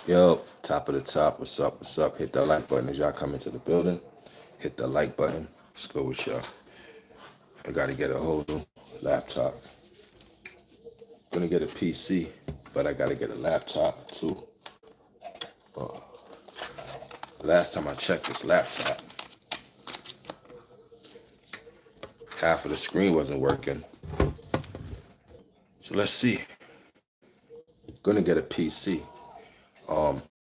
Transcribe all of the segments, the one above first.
Yo, top of the top. What's up? What's up? Hit that like button as y'all come into the building. Hit the like button. Let's go with y'all. I gotta get a whole new laptop. Gonna get a PC, but I gotta get a laptop too. Last time I checked this laptop, half of the screen wasn't working. So let's see. Gonna get a PC.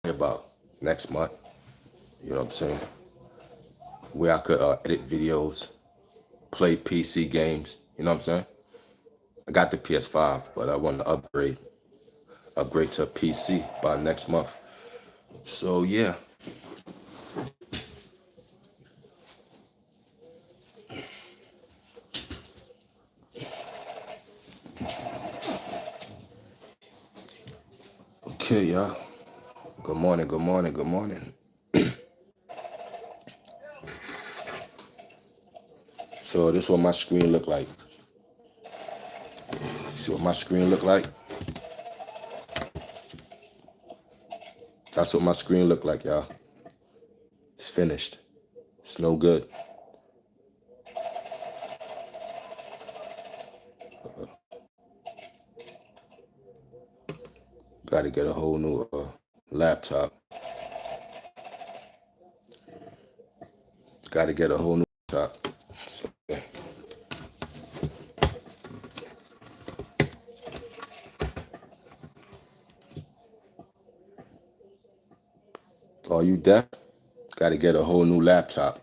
About next month. You know what I'm saying? Where I could edit videos, play PC games. You know what I'm saying? I got the PS5, but I want to upgrade to a PC by next month. So yeah. Okay, y'all. Good morning, good morning, good morning. So this is what my screen look like. See what my screen look like? That's what my screen look like, y'all. It's finished. It's no good. Got to get a whole new laptop. Got to get a whole new laptop. So, yeah. Are you deaf? Got to get a whole new laptop.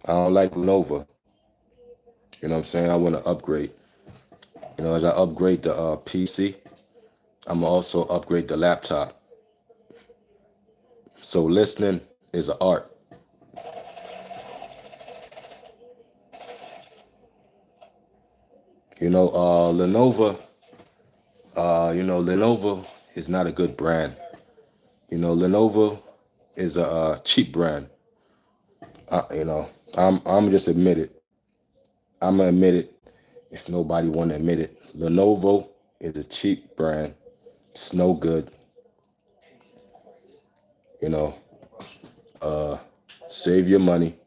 I don't like Lenovo. You know what I'm saying? I want to upgrade. You know, as I upgrade the PC, I'm gonna also upgrade the laptop. So listening is an art. You know, Lenovo. Lenovo is not a good brand. You know, Lenovo is a cheap brand. I'm just admit it. I'm gonna admit it. If nobody want to admit it, Lenovo is a cheap brand. It's no good. You know, save your money.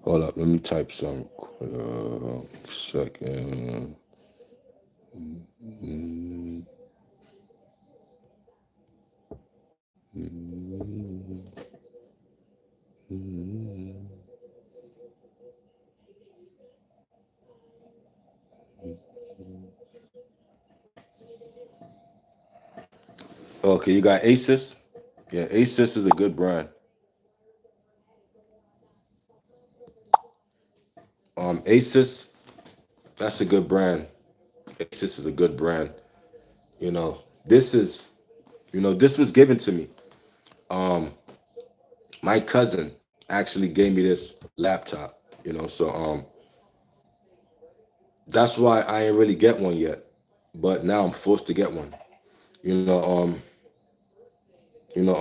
Hold up, let me type some second. Okay, you got Asus. Yeah, Asus is a good brand. Asus, that's a good brand. Asus is a good brand. You know, this was given to me. Um, my cousin actually gave me this laptop. So that's why I ain't really get one yet. but now I'm forced to get one. You know,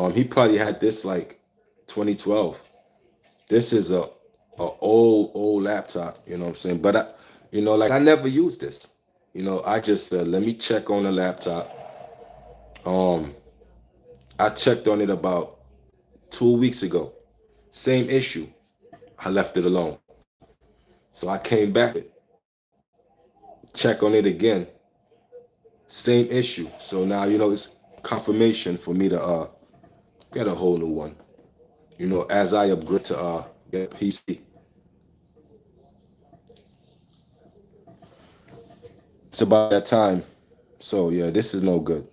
he probably had this like 2012. This is a old laptop. You know what I'm saying? But like I never used this. I just let me check on the laptop. Um, I checked on it about 2 weeks ago. Same issue. I left it alone. So I came back, check on it again. Same issue. So now it's confirmation for me to get a whole new one. As I upgrade to get a PC. It's about that time. So yeah, this is no good.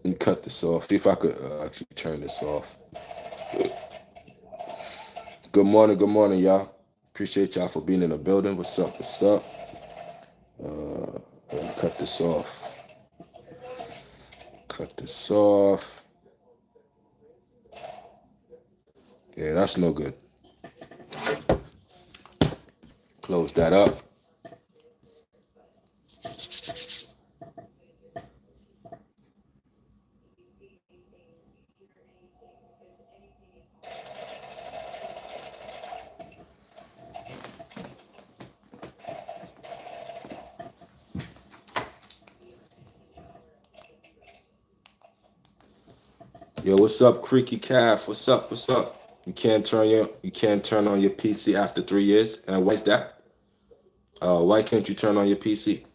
Let me cut this off. See if I could actually turn this off. Good morning, y'all. Appreciate y'all for being in the building. What's up? What's up? Let me cut this off. Cut this off. Yeah, that's no good. Close that up. Yo, what's up, Creaky Calf? What's up? What's up? You can't turn on your PC after 3 years. And why is that? Why can't you turn on your PC?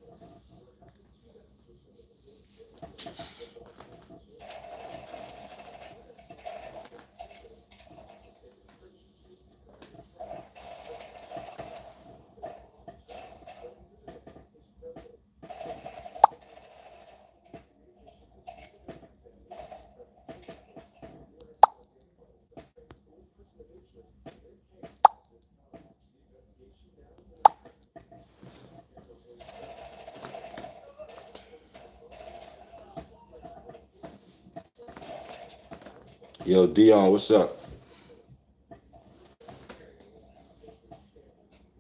Yo, Dion, what's up?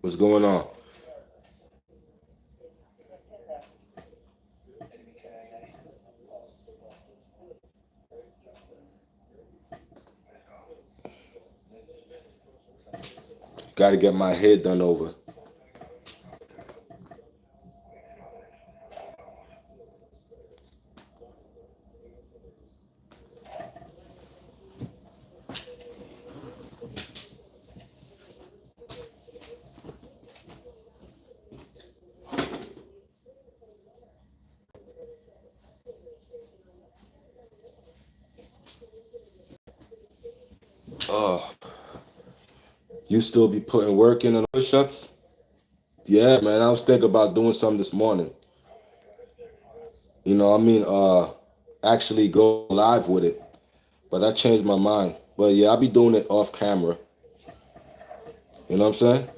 What's going on? Got to get my head done over. Oh, you still be putting work in on push-ups? Yeah, man. I was thinking about doing something this morning. Actually go live with it. But I changed my mind. But yeah, I'll be doing it off camera. You know what I'm saying?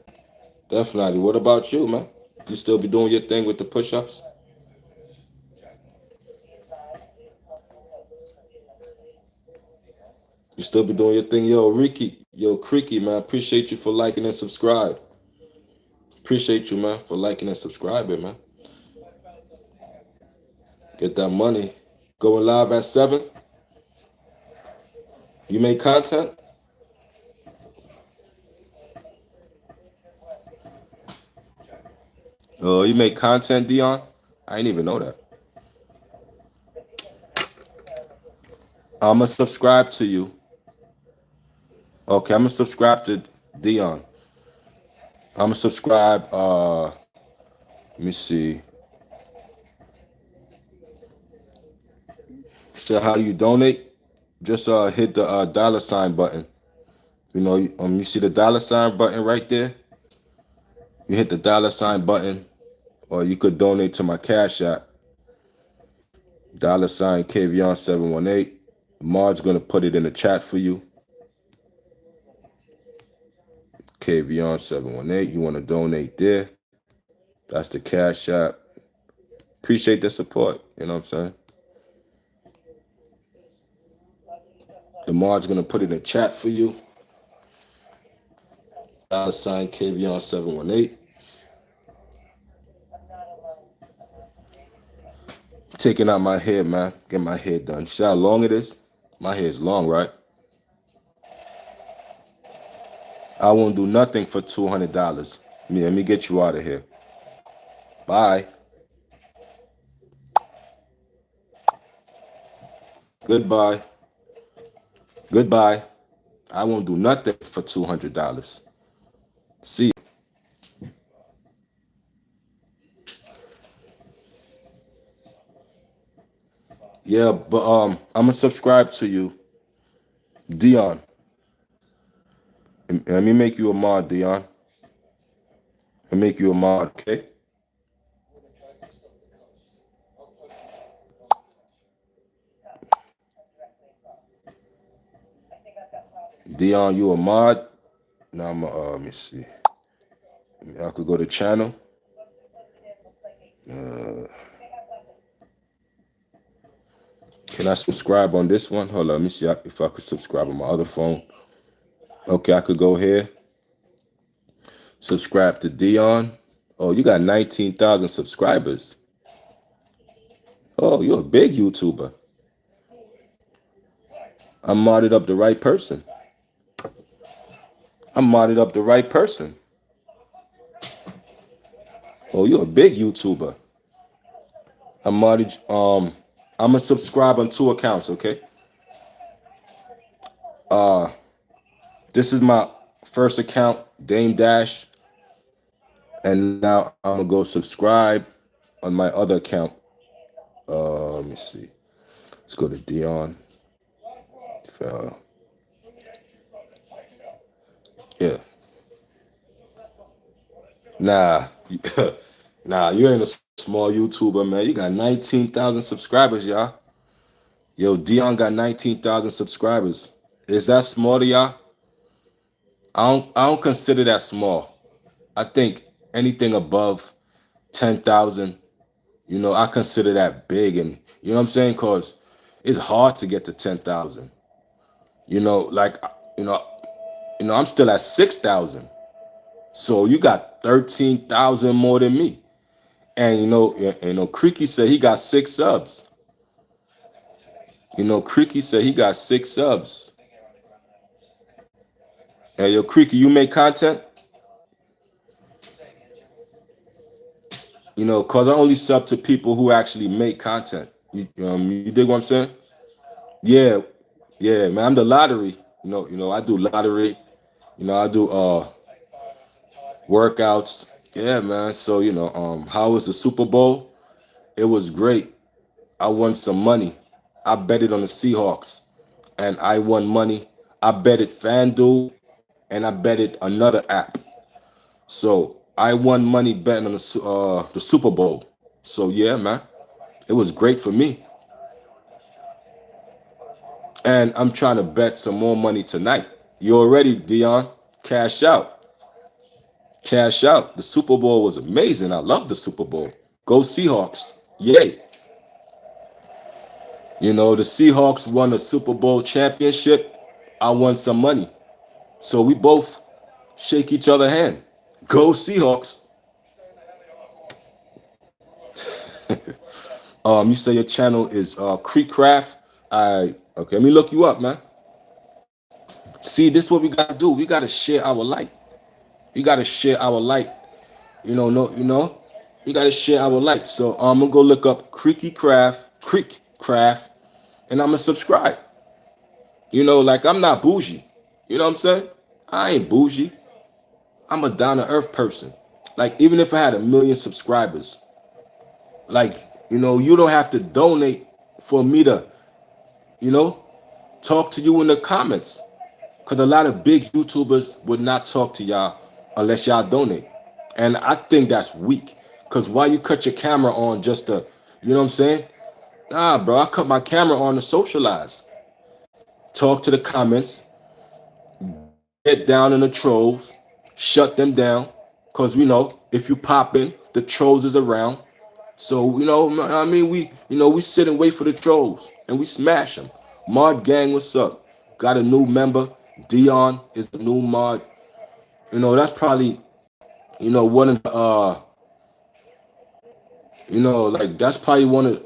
Definitely. What about you, man? You still be doing your thing with the push-ups? You still be doing your thing? Yo, Creaky, man. Appreciate you for liking and subscribe. Appreciate you, man, for liking and subscribing, man. Get that money. Going live at 7. You make content? Oh, you make content, Dion? I didn't even know that. I'ma subscribe to you. Okay, I'ma subscribe to Dion. I'ma subscribe. Let me see. So how do you donate? Just hit the $ button. You see the $ button right there? You hit the $ button, or you could donate to my Cash App. $Kvion718. Mard's gonna put it in the chat for you. Kvion718. You want to donate there? That's the Cash App. Appreciate the support. You know what I'm saying? The Mard's gonna put it in the chat for you. $Kvion718. taking out my hair, man. Get my hair done. You see how long it is? My hair is long, right? I won't do nothing for $200. Let me get you out of here. Bye. Goodbye. Goodbye. I won't do nothing for $200. See you. Yeah, but I'm gonna subscribe to you, Dion. Let me make you a mod, Dion. Let me make you a mod, okay? Dion, you a mod? Now I'm let me see. I could go to channel. Can I subscribe on this one? Hold on, let me see if I could subscribe on my other phone. Okay, I could go here. Subscribe to Dion. Oh, you got 19,000 subscribers. Oh, you're a big YouTuber. I modded up the right person. I modded up the right person. Oh, you're a big YouTuber. I modded. I'm gonna subscribe on 2 accounts. Okay. This is my first account, Dame Dash, and now I'm gonna go subscribe on my other account. Let me see. Let's go to Dion. Yeah. Nah. Nah, you ain't a small YouTuber, man. You got 19,000 subscribers, y'all. Yo, Dion got 19,000 subscribers. Is that small to y'all? I don't consider that small. I think anything above 10,000, I consider that big, and you know what I'm saying? Cause it's hard to get to 10,000. Like I'm still at 6,000. So you got 13,000 more than me. And Creaky said he got 6 subs. Creaky said he got 6 subs. Hey, yo, Creaky, you make content? Cause I only sub to people who actually make content. You dig what I'm saying? Yeah, man. I'm the lottery. I do lottery. I do workouts. Yeah, man. So how was the Super Bowl? It was great. I won some money. I bet it on the Seahawks, and I won money. I bet it FanDuel, and I bet it another app. So I won money betting on the Super Bowl. So yeah, man, it was great for me. And I'm trying to bet some more money tonight. You already, Dion? Cash out. Cash out. The Super Bowl was amazing. I love the Super Bowl. Go Seahawks. Yay. The Seahawks won the Super Bowl championship. I won some money. So we both shake each other hand. Go Seahawks. You say your channel is Creekcraft. Okay, let me look you up, man. See, this is what we gotta do. We gotta share our light. We gotta share our light. We gotta share our light. So I'm gonna go look up Creekcraft, and I'm gonna subscribe. Like I'm not bougie. You know what I'm saying? I ain't bougie. I'm a down to earth person. Like even if I had 1 million subscribers, like you don't have to donate for me to, talk to you in the comments. Because a lot of big YouTubers would not talk to y'all unless y'all donate. And I think that's weak. Because why you cut your camera on just to, you know what I'm saying? Nah, bro, I cut my camera on to socialize. Talk to the comments. Get down in the trolls. Shut them down. Because, if you pop in, the trolls is around. So, we sit and wait for the trolls. And we smash them. Mod Gang, what's up? Got a new member. Dion is the new mod. That's probably, one of the You know, like that's probably one of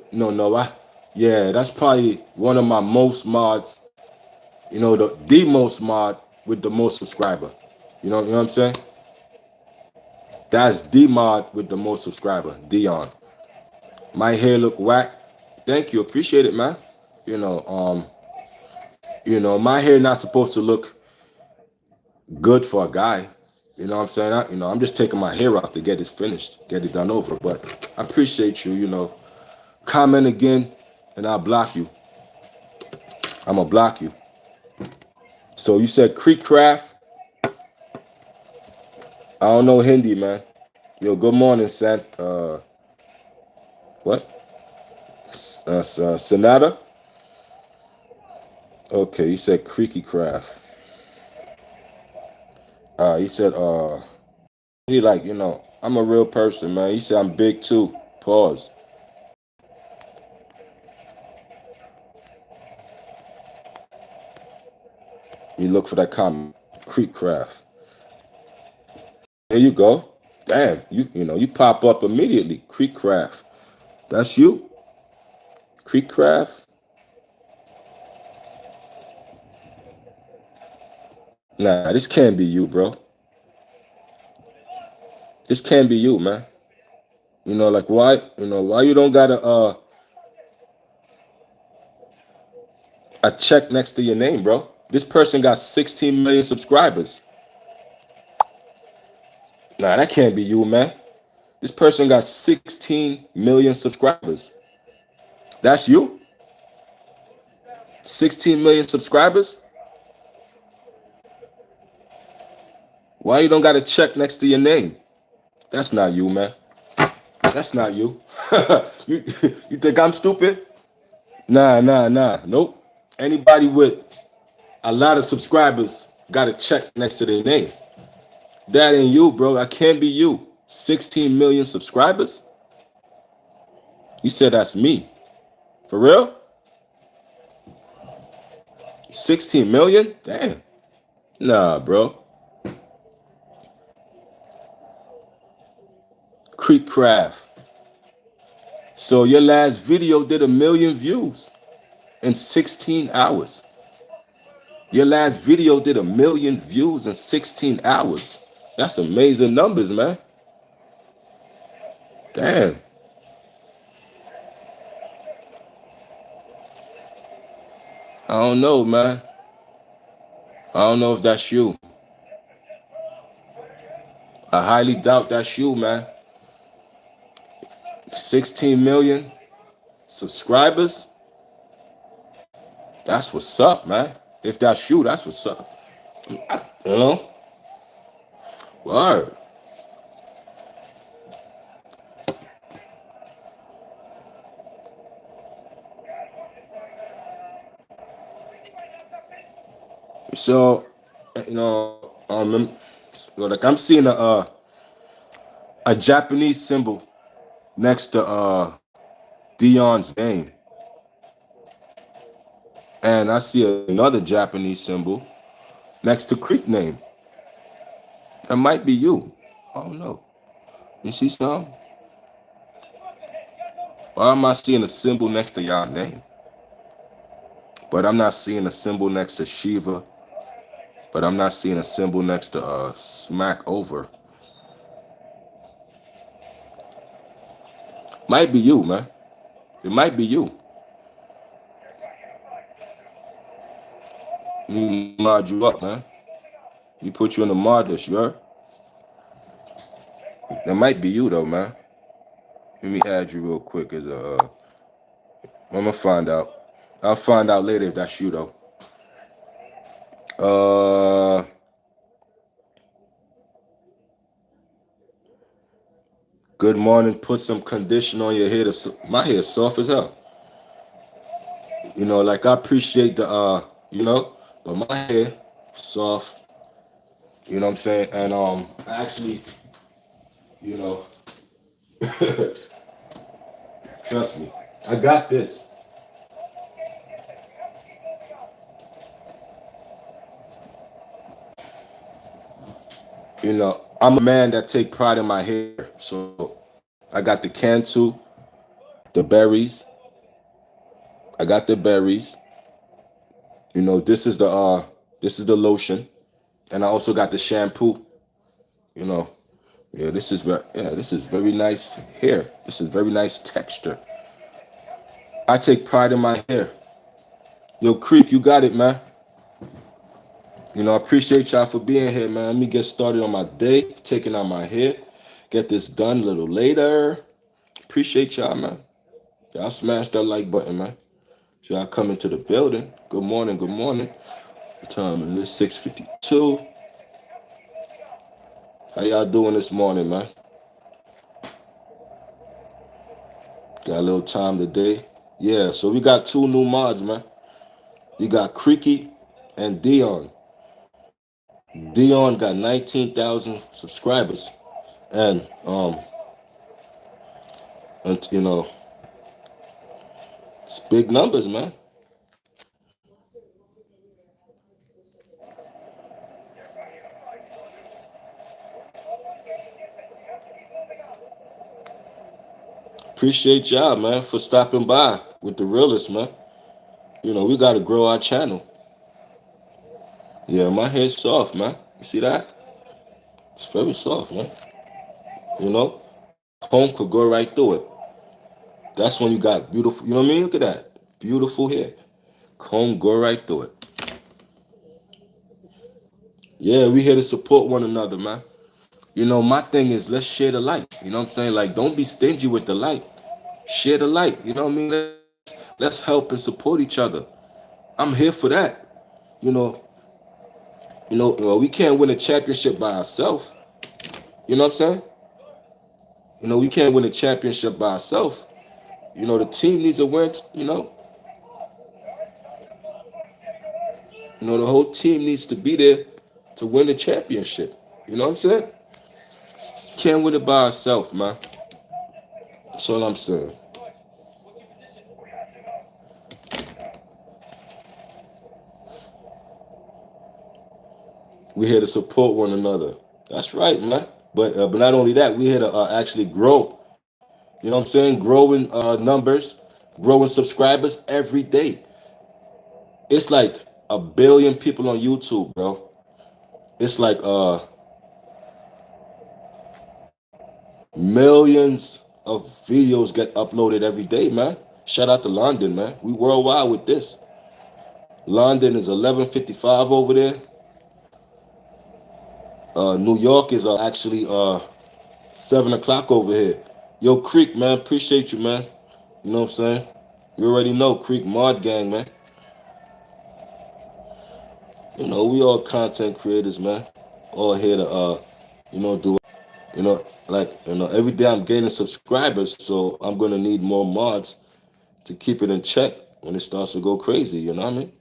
yeah, that's probably one of my most mods. You know, the most mod with the most subscriber. You know what I'm saying? That's the mod with the most subscriber, Dion. My hair look whack. Thank you, appreciate it, man. You know, my hair not supposed to look good for a guy. You know what I'm saying? I'm just taking my hair out to get it finished, get it done over. But I appreciate you, comment again and I'll block you. I'm gonna block you. So you said Creek Craft. I don't know Hindi, man. Yo, good morning, Sant. What? Sonata? Okay, you said Creaky Craft. He said, he like, I'm a real person, man. He said I'm big too. Pause. You look for that comment. Creek Craft. There you go. Damn, you pop up immediately. Creek Craft. That's you? Creek Craft? Nah, this can't be you, bro. This can't be you, man. Like why you don't got a check next to your name, bro? This person got 16 million subscribers. Nah, that can't be you, man. This person got 16 million subscribers. That's you? 16 million subscribers? Why you don't got a check next to your name? That's not you, man. That's not you. you you think I'm stupid? Nah. Nope. Anybody with a lot of subscribers got a check next to their name. That ain't you, bro. That can't be you. 16 million subscribers? You said that's me. For real? 16 million? Damn. Nah, bro. Creek Craft. So your last video did 1 million views in 16 hours. Your last video did 1 million views in 16 hours. That's amazing numbers, man. Damn. I don't know, man. I don't know if that's you. I highly doubt that's you, man. 16 million subscribers? That's what's up, man. If that's you, that's what's up. You know? Word. So, like I'm seeing a Japanese symbol next to Dion's name. And I see another Japanese symbol next to Creek name. That might be you. I don't know. You see something? Why am I seeing a symbol next to y'all name? But I'm not seeing a symbol next to Shiva. But I'm not seeing a symbol next to Smack Over. Might be you, man. It might be you. Let me mod you up, man. You put you in the mod list, you heard? That might be you though, man. Let me add you real quick as I'm gonna find out. I'll find out later if that's you though. Good morning. Put some condition on your hair. My hair is soft as hell. Like I appreciate the but my hair soft. You know what I'm saying? And I actually, you know, trust me, I got this. I'm a man that take pride in my hair. So I got the Cantu The berries. I got the berries. You know, this is the lotion. And I also got the shampoo. You know. Yeah, this is very nice hair. This is very nice texture. I take pride in my hair. Yo, Creep, you got it, man. You know, I appreciate y'all for being here, man. Let me get started on my day, taking out my hair. Get this done a little later. Appreciate y'all, man. Y'all smash that like button, man. So y'all come into the building. Good morning, good morning. What time is it? 6:52. How y'all doing this morning, man? Got a little time today. Yeah, so we got two new mods, man. You got Creaky and Dion. Dion got 19,000 subscribers. And you know, it's big numbers, man. Appreciate y'all, man, for stopping by with the realest, man. You know, we gotta grow our channel. Yeah, my hair's soft, man. You see that? It's very soft, man. You know, comb could go right through it. That's when you got beautiful. You know what I mean? Look at that, beautiful hair. Comb go right through it. Yeah, we here to support one another, man. You know, my thing is let's share the light. You know what I'm saying? Like, don't be stingy with the light. Share the light. You know what I mean? Let's help and support each other. I'm here for that. You know, we can't win a championship by ourselves. You know what I'm saying? You know, we can't win a championship by ourselves. You know, the team needs a win. The whole team needs to be there to win the championship. You know what I'm saying? Can't win it by ourselves, man. That's all I'm saying. We're here to support one another. That's right, man. But not only that, we're here to actually grow. You know what I'm saying? Growing numbers, growing subscribers every day. It's like 1 billion people on YouTube, bro. It's like millions of videos get uploaded every day, man. Shout out to London, man. We worldwide with this. London is 11:55 over there. New York is actually 7 o'clock over here. Yo, Creek, man, appreciate you, man. You know what I'm saying? You already know, Creek Mod Gang, man. You know, we all content creators, man. All here to do, every day I'm gaining subscribers, so I'm gonna need more mods to keep it in check when it starts to go crazy, you know what I mean?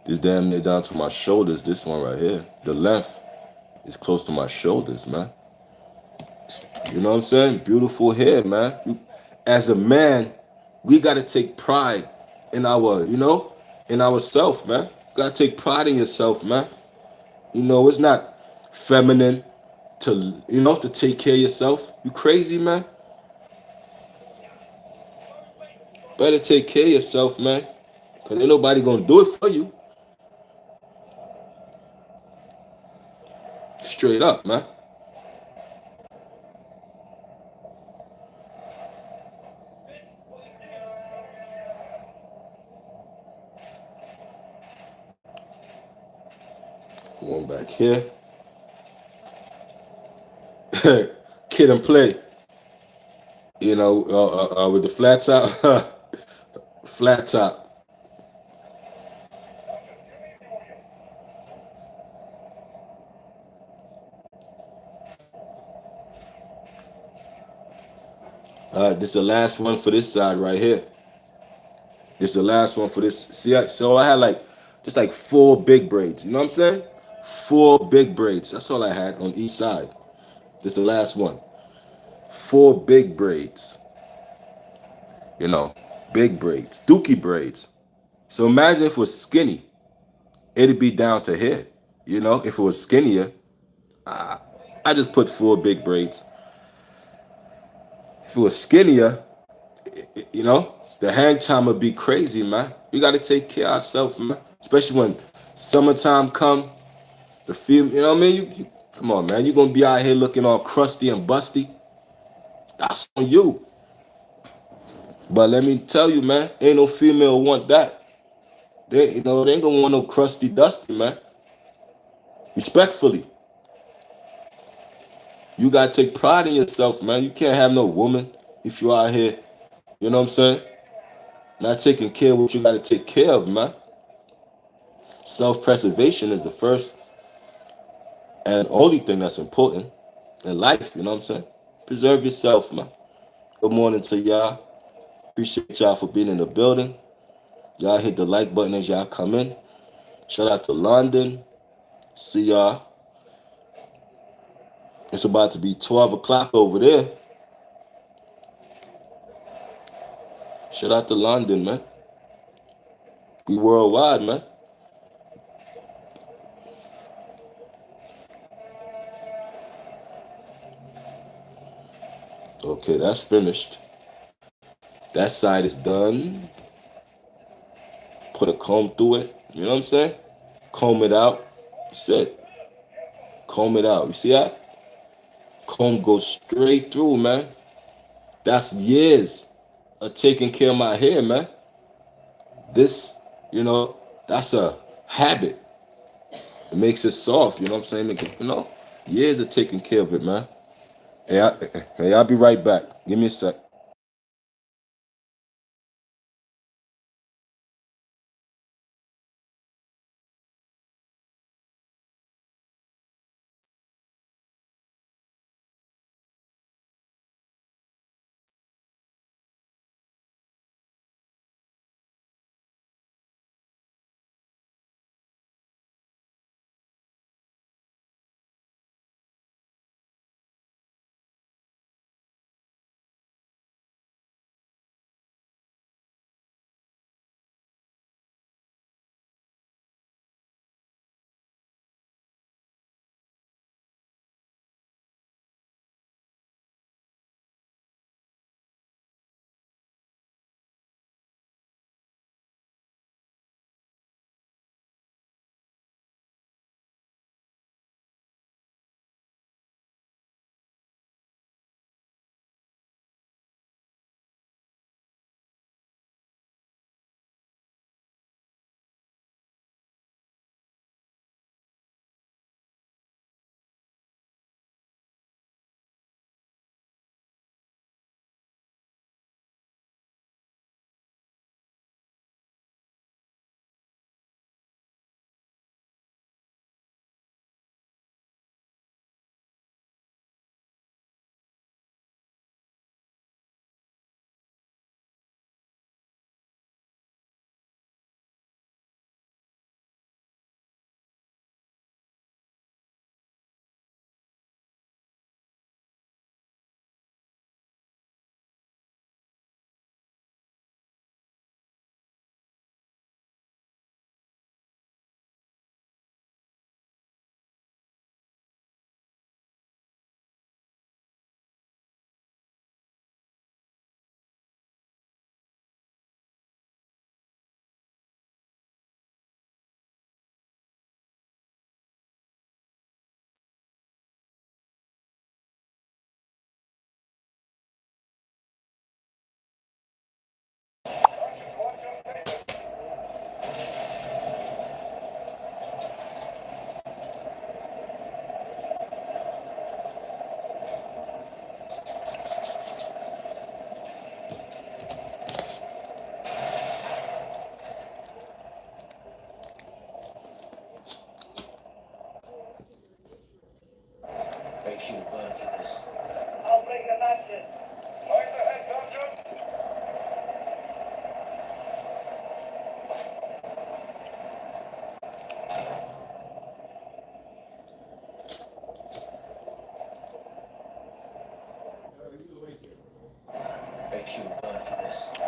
This damn near down to my shoulders, this one right here. The length is close to my shoulders, man. You know what I'm saying? Beautiful hair, man. As a man, we gotta take pride in in ourself, man. You gotta take pride in yourself, man. You know, it's not feminine to take care of yourself. You crazy, man? Better take care of yourself, man. Cause ain't nobody gonna do it for you. Straight up, man. Going back here. Kid and play. You know, with the flat top. Flat top. This is the last one for this side right here. This is the last one for this. So I had just like 4 big braids. You know what I'm saying? 4 big braids. That's all I had on each side. This is the last one. 4 big braids. you know, big braids, dookie braids. So imagine if it was skinny, it'd be down to here. You know, if it was skinnier, I, I just put four big braids. If it was skinnier, you know, the hang time would be crazy, man. We got to take care of ourselves, man. Especially when summertime come, the feel, you know what I mean? You come on, man. You gonna be out here looking all crusty and busty. That's on you. But let me tell you, man, ain't no female want that. They ain't gonna want no crusty dusty, man. Respectfully, you gotta take pride in yourself, man. You can't have no woman if you out here, you know what I'm saying? Not taking care of what you gotta take care of, man. Self-preservation is the first and only thing that's important in life, you know what I'm saying? Preserve yourself, man. Good morning to y'all. Appreciate y'all for being in the building. Y'all hit the like button as y'all come in. Shout out to London. See y'all. It's about to be 12 o'clock over there. Shout out to London, man. We worldwide, man. Okay, that's finished. That side is done. Put a comb through it. You know what I'm saying? Comb it out. That's it. Comb it out. You see that? Comb goes straight through, man. That's years of taking care of my hair, man. This, you know, that's a habit. It makes it soft, you know what I'm saying? You know, years of taking care of it, man. Hey, I'll be right back. Give me a sec.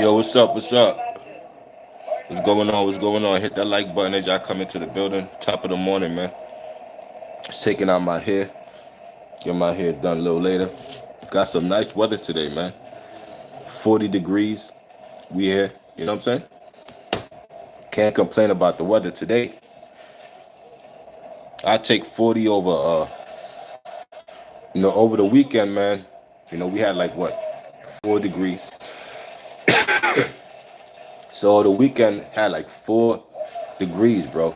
Yo, what's up? What's up? What's going on? What's going on? Hit that like button as y'all come into the building. Top of the morning, man. Just taking out my hair. Get my hair done a little later. Got some nice weather today, man. 40 degrees. We here. You know what I'm saying? Can't complain about the weather today. I take 40 over, over the weekend, man. We had like what? 4 degrees. So the weekend had like 4 degrees, bro.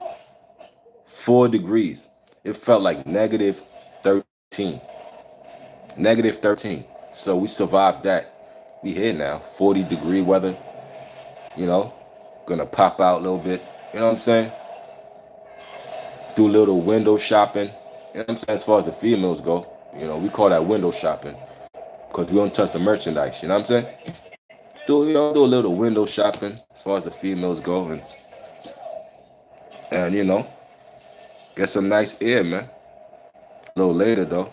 4 degrees. It felt like negative 13. Negative 13. So we survived that. We here now. 40-degree weather. Gonna pop out a little bit. You know what I'm saying? Do a little window shopping. You know what I'm saying? As far as the females go, we call that window shopping. Because we don't touch the merchandise. You know what I'm saying? Do a little window shopping as far as the females go, and get some nice air, man. A little later though.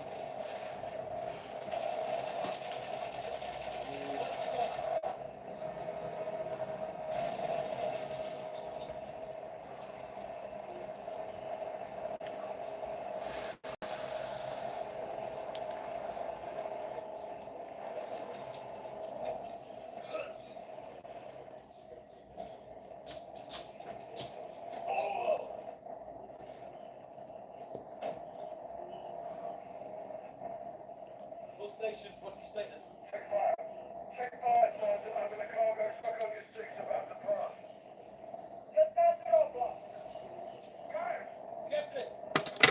Stations, what's your status? Check fire. Check fire, Sergeant. I'm in a cargo stuck on your 6 about to pass. Just down the roadblock. Guys! Get it!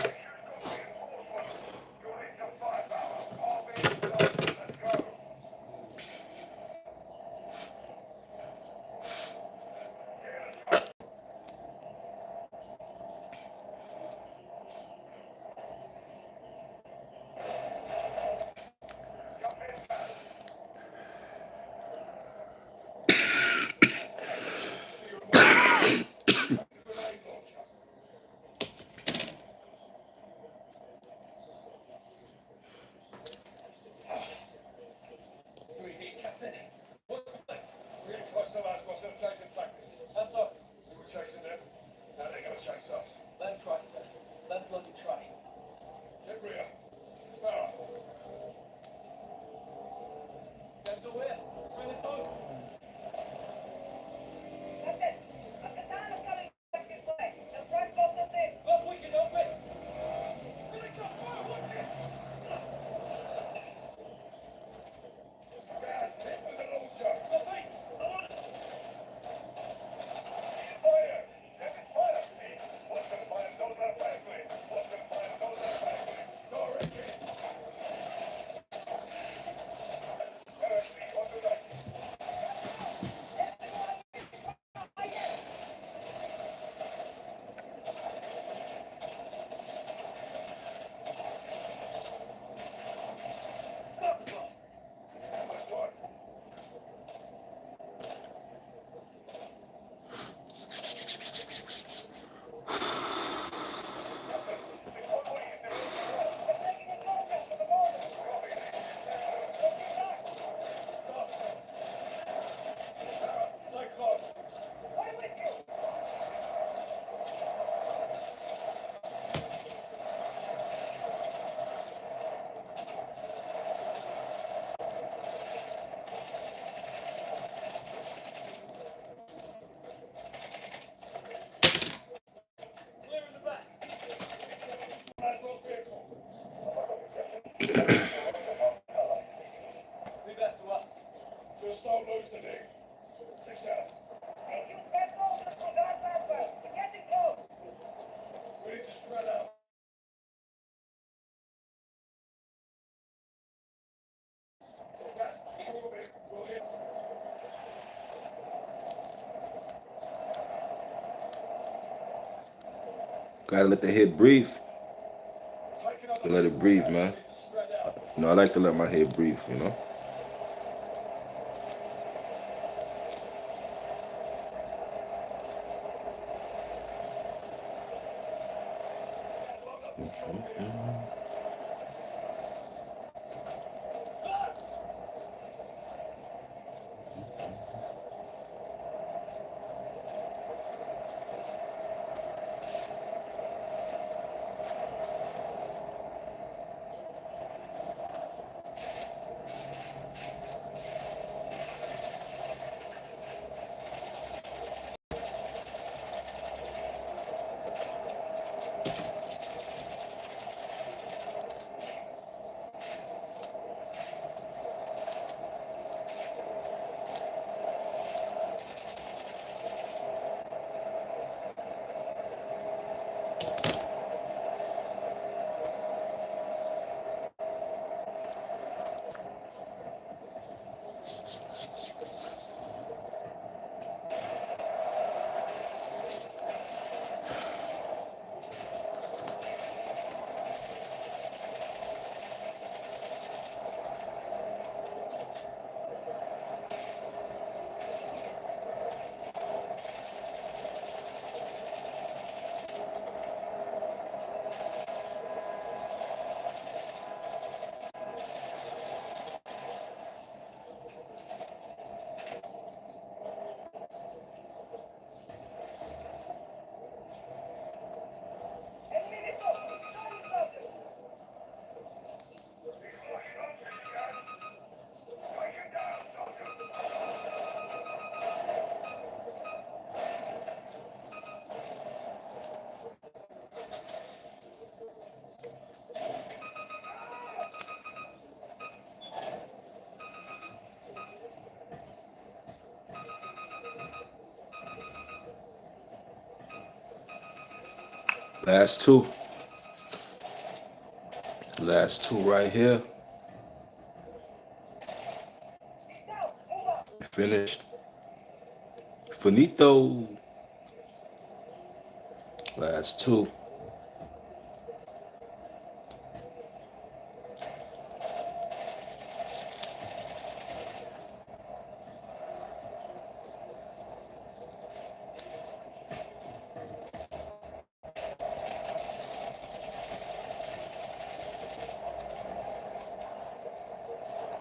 Make sure it's got reinforcements. You'll need some firepower. I'll be in Sergeant. Let's go. That's all. We were chasing them. Now they're going to chase us. Let them try, sir. Let them bloody try. Check rear. Sparrow. Get away. Bring us home. That's it. A katana's coming back this way. They'll try to both us in. Oh, we can help it. Here they come. Fire, watch it. Guys, hit with the launcher. Copy. Fire! Fire! What's the fire? Don't let fire, please. What's the fire? Don't let fire, please. Go, Ricky. What do they? Which one? Stay close. I'm with you. Clear in the back. Laswell's vehicle. Leave that to us. Just don't lose the thing. 6 out. Hey, you get closer to that Laswell. We're getting close. We need to spread out. Fast. Keep moving. We'll hit. Gotta let the head breathe. Take another Let it breathe, man. We need to spread out. I like to let my head breathe, Last two. Last two right here. Finished. Finito. Last two.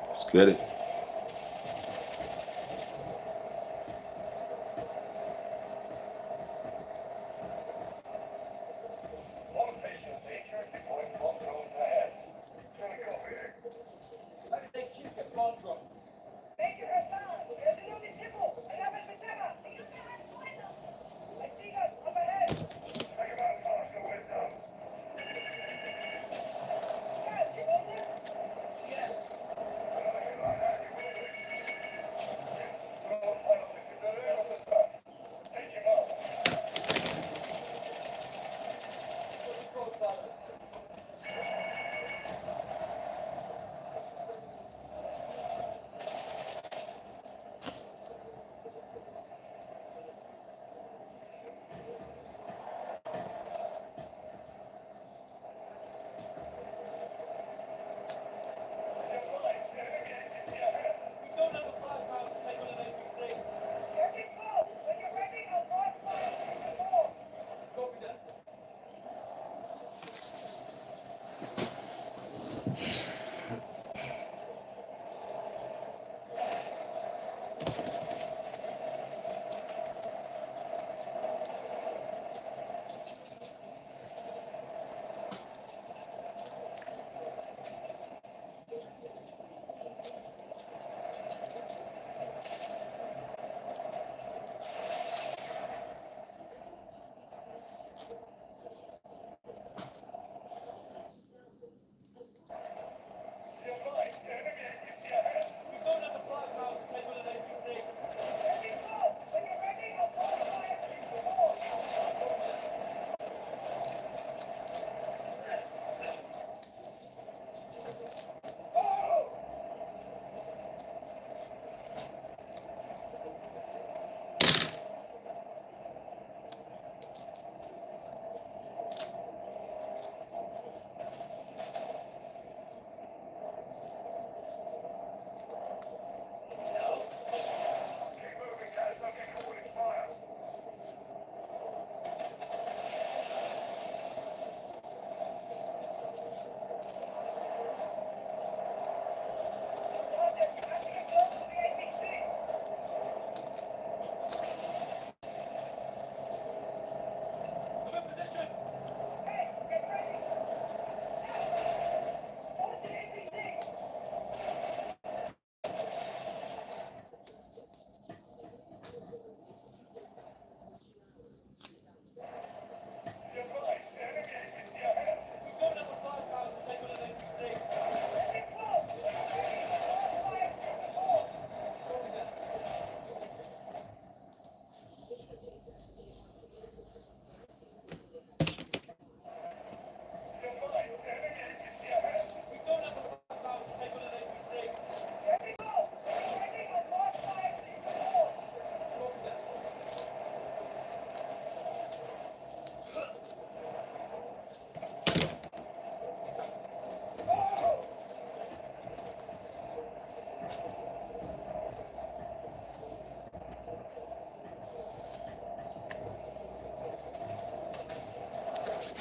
Let's get it. One patient nature deployed controls ahead. Trying to copy it. How did they keep the control? Major Hassan, there's a unit triple. I have it with Emma. I see us up ahead. Take him out faster, wisdom. Yes, you want this? Yes. Another hit like that, you will lose. Come on, pilot, if you're there, officer. Take him out.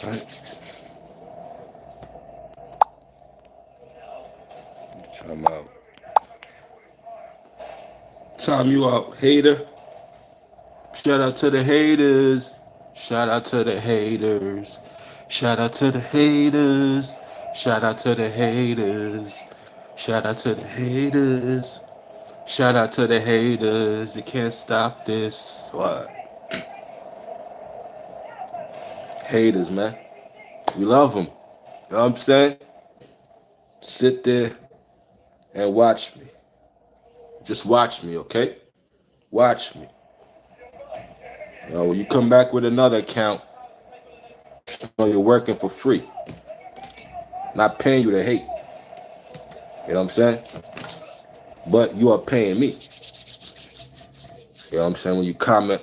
Right. Time out. Time you out, hater. Shout out to the haters. Shout out to the haters. Shout out to the haters. Shout out to the haters. Shout out to the haters. Shout out to the haters. You can't stop this. What? Haters, man. We love them. You know what I'm saying? Sit there and watch me. Just watch me, okay? Watch me. When you come back with another account, So you're working for free. Not paying you to hate. You know what I'm saying? But you are paying me. You know what I'm saying? When you comment,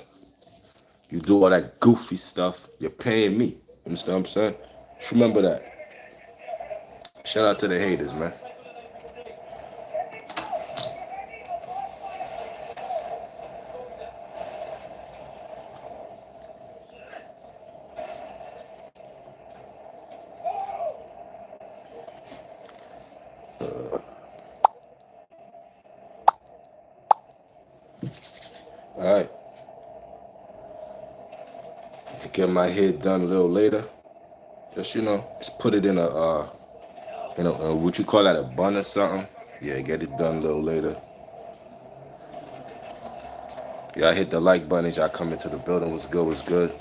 you do all that goofy stuff, you're paying me. You understand what I'm saying? Just remember that. Shout out to the haters, man. All right. Get my hair done a little later. Just just put it in a what you call that, a bun or something. Yeah, get it done a little later. Y'all hit the like button as y'all come into the building. What's good? What's good?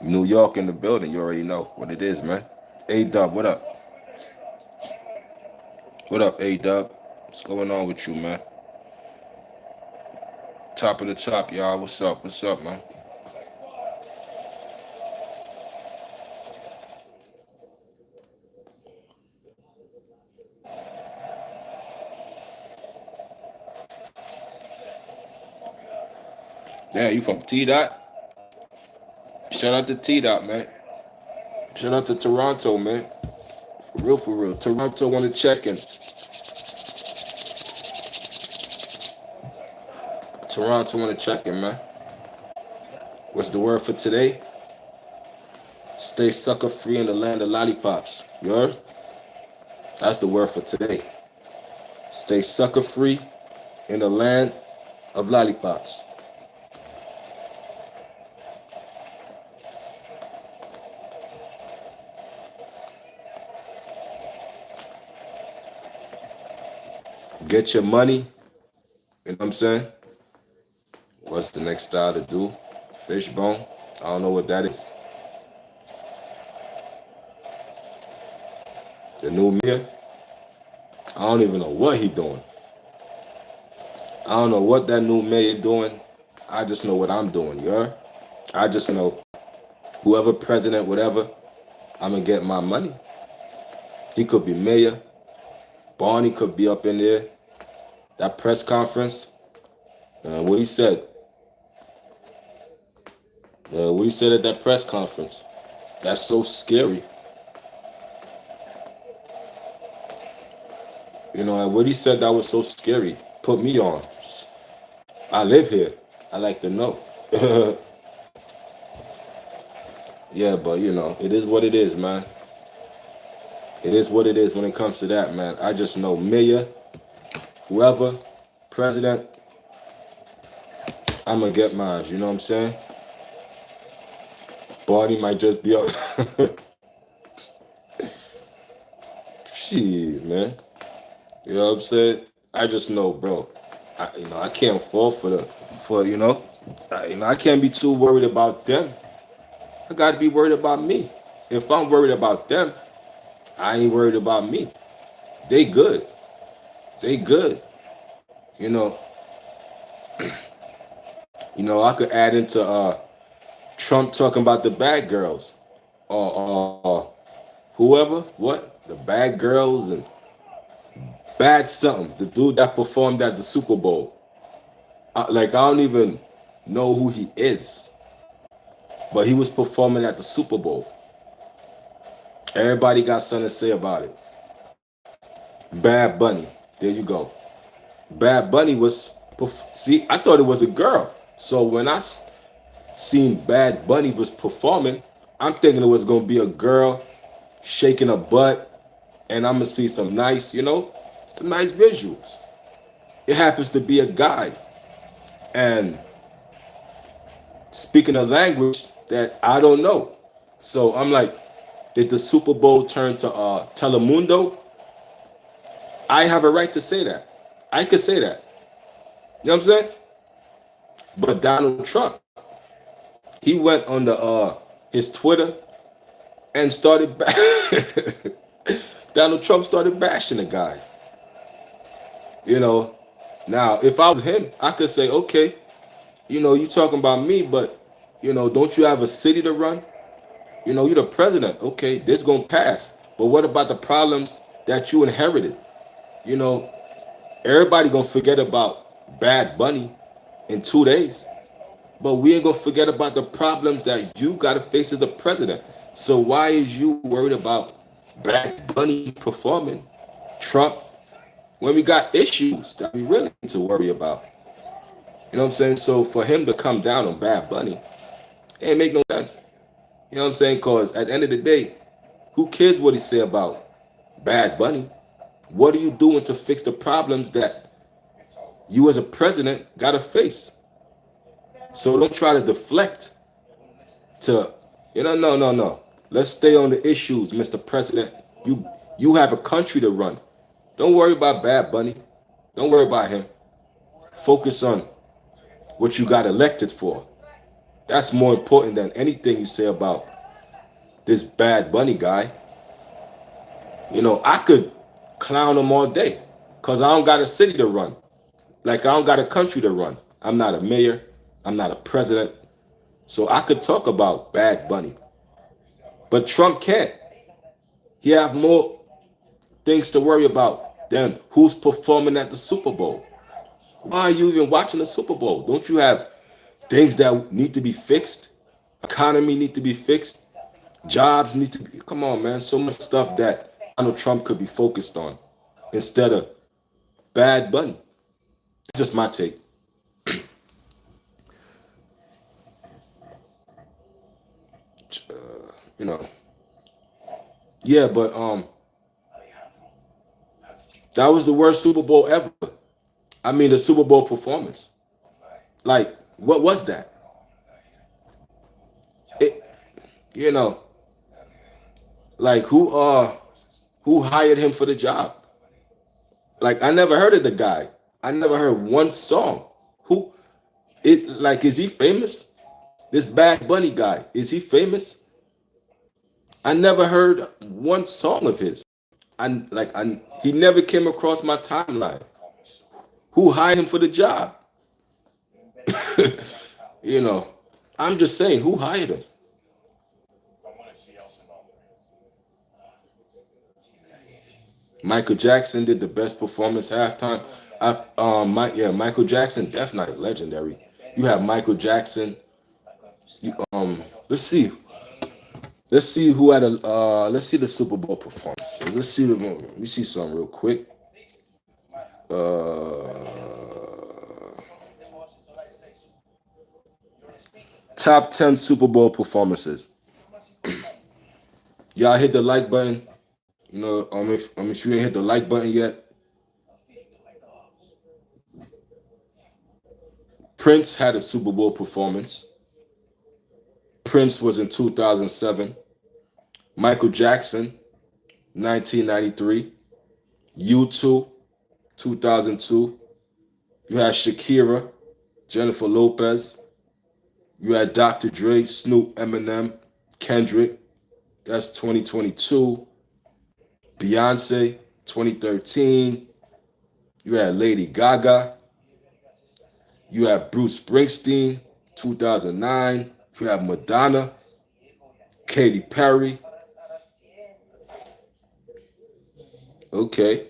New York in the building. You already know what it is, man. A-Dub, what up? What up, A-Dub? What's going on with you, man? Top of the top, y'all. What's up? What's up, man? Yeah, you from T-Dot? Shout out to T-Dot, man. Shout out to Toronto, man. For real, for real. Toronto want to check in. Toronto want to check in, man. What's the word for today? Stay sucker free in the land of lollipops. You heard? That's the word for today. Stay sucker free in the land of lollipops. Get your money. You know what I'm saying? What's the next style to do? Fishbone. I don't know what that is. The new mayor. I don't even know what he doing. I don't know what that new mayor doing. I just know what I'm doing, you heard? I just know whoever president, whatever, I'm gonna get my money. He could be mayor. Barney could be up in there. That press conference. What he said. What he said at that press conference. That's so scary. You know, what he said that was so scary. Put me on. I live here. I like to know. Yeah, but it is what it is, man. It is what it is when it comes to that, man. I just know mayor, whoever, president, I'm gonna get mine. You know what I'm saying? Barney might just be up. Shit, man. You know what I'm saying? I just know, bro. I can't fall I can't be too worried about them. I gotta be worried about me. If I'm worried about them, I ain't worried about me. They good. They good. You know. I could add into Trump talking about the bad girls. Or whoever, what? The bad girls and bad something. The dude that performed at the Super Bowl. I don't even know who he is. But he was performing at the Super Bowl. Everybody got something to say about it. Bad Bunny. There you go. Bad Bunny was, see, I thought it was a girl. So when I seen Bad Bunny was performing, I'm thinking it was gonna be a girl shaking a butt, and I'm gonna see some nice, some nice visuals. It happens to be a guy, and speaking a language that I don't know. So I'm like, did the Super Bowl turn to Telemundo? I have a right to say that. I could say that. You know what I'm saying? But Donald Trump, he went on the his Twitter and started Donald Trump started bashing the guy. You know, now if I was him, I could say, okay, you talking about me, but don't you have a city to run? You're the president. Okay, this gonna pass. But what about the problems that you inherited? You know, everybody gonna forget about Bad Bunny in 2 days. But we ain't gonna forget about the problems that you gotta face as a president. So why is you worried about Bad Bunny performing, Trump, when we got issues that we really need to worry about? You know what I'm saying? So for him to come down on Bad Bunny, it ain't make no sense. You know what I'm saying? Cause at the end of the day, who cares what he say about Bad Bunny? What are you doing to fix the problems that you as a president gotta face? So don't try to deflect to, no. Let's stay on the issues, Mr. President. You have a country to run. Don't worry about Bad Bunny. Don't worry about him. Focus on what you got elected for. That's more important than anything you say about this Bad Bunny guy. I could clown him all day because I don't got a city to run. Like, I don't got a country to run. I'm not a mayor. I'm not a president. So I could talk about Bad Bunny. But Trump can't. He have more things to worry about than who's performing at the Super Bowl. Why are you even watching the Super Bowl? Don't you have things that need to be fixed? Economy need to be fixed. Jobs need to be. Come on, man. So much stuff that Donald Trump could be focused on instead of Bad Bunny. That's just my take. You know. Yeah, but that was the worst Super Bowl ever. I mean, the Super Bowl performance. Like, what was that? It, you know, like who hired him for the job? Like, I never heard of the guy. I never heard one song. Who is he famous? This Bad Bunny guy, is he famous? I never heard one song of his. He never came across my timeline. Who hired him for the job? you know, I'm just saying, who hired him? Michael Jackson did the best performance halftime. Michael Jackson, definitely legendary. You have Michael Jackson. Let's see. Let's see who had a. Let's see the Super Bowl performance. Let me see something real quick. Top 10 Super Bowl performances. Y'all hit the like button. If you ain't hit the like button yet. Prince had a Super Bowl performance. Prince was in 2007. Michael Jackson, 1993. U2, 2002. You had Shakira, Jennifer Lopez. You had Dr. Dre, Snoop, Eminem, Kendrick. That's 2022. Beyonce, 2013. You had Lady Gaga. You had Bruce Springsteen, 2009. You have Madonna, Katy Perry. Okay.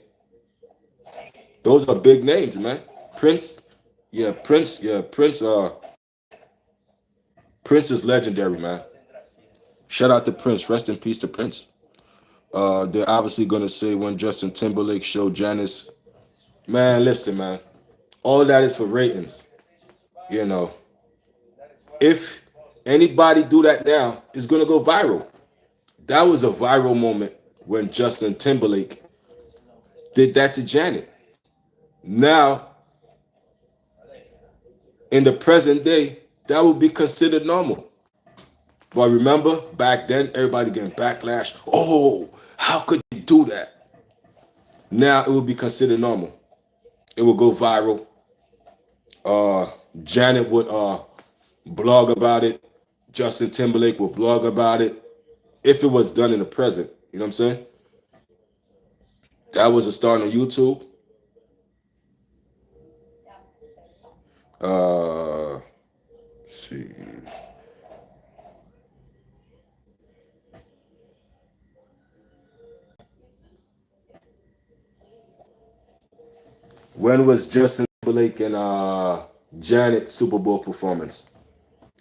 Those are big names, man. Prince. Prince is legendary, man. Shout out to Prince. Rest in peace to Prince. They're obviously going to say when Justin Timberlake showed Janis Man, listen, man. All that is for ratings. You know, if anybody do that now, it's gonna go viral. That was a viral moment when Justin Timberlake did that to Janet. Now, in the present day, that would be considered normal. But remember, back then, everybody getting backlash. Oh, how could you do that? Now it would be considered normal. It would go viral. Uh, Janet would blog about it. Justin Timberlake would blog about it. If it was done in the present, you know what I'm saying? That was a start on YouTube. Let's see. When was Justin Timberlake and Janet Super Bowl performance?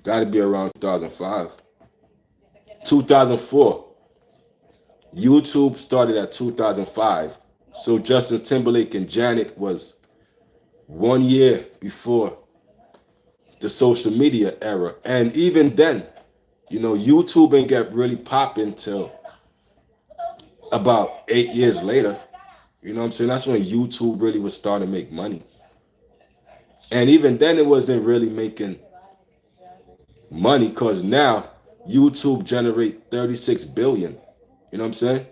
Got to be around 2005. 2004. YouTube started at 2005. So Justin Timberlake and Janet was 1 year before the social media era. And even then, YouTube ain't get really popping till about 8 years later. You know what I'm saying? That's when YouTube really was starting to make money. And even then, it wasn't really making money because now YouTube generate 36 billion. You know what I'm saying?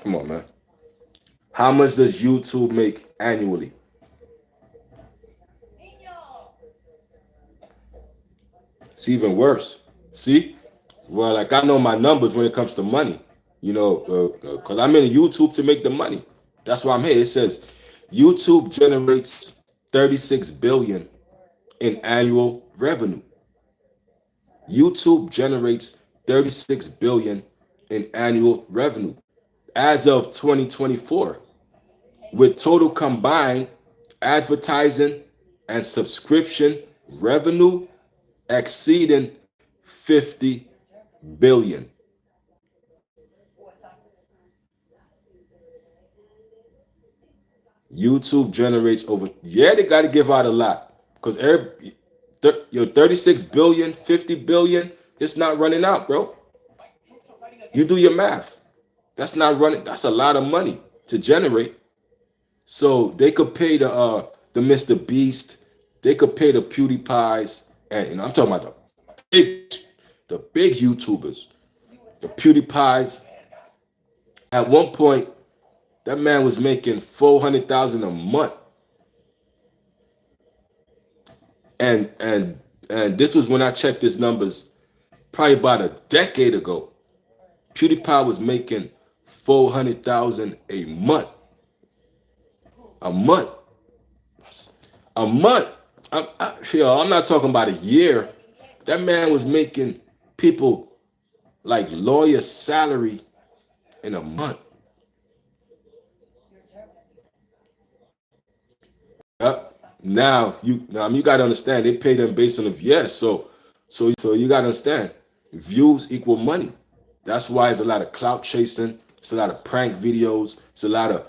Come on, man. How much does YouTube make annually? It's even worse. See? Well, like I know my numbers when it comes to money. Because I'm in YouTube to make the money. That's why I'm here. It says YouTube generates 36 billion in annual revenue. YouTube generates 36 billion in annual revenue as of 2024, with total combined advertising and subscription revenue exceeding 50 billion. YouTube generates over, yeah, they got to give out a lot because your 36 billion, 50 billion, it's not running out, bro. You do your math. That's not running. That's a lot of money to generate. So they could pay the Mr. Beast, they could pay the PewDiePies, and I'm talking about big, the big YouTubers, the PewDiePies. At one point, that man was making 400,000 a month, and this was when I checked his numbers, probably about a decade ago. PewDiePie was making 400,000 a month, a month, a month. I'm not talking about a year. That man was making people like lawyer salary in a month. Yep. Now you got to understand they pay them based on the yes. So you got to understand views equal money. That's why it's a lot of clout chasing. It's a lot of prank videos. It's a lot of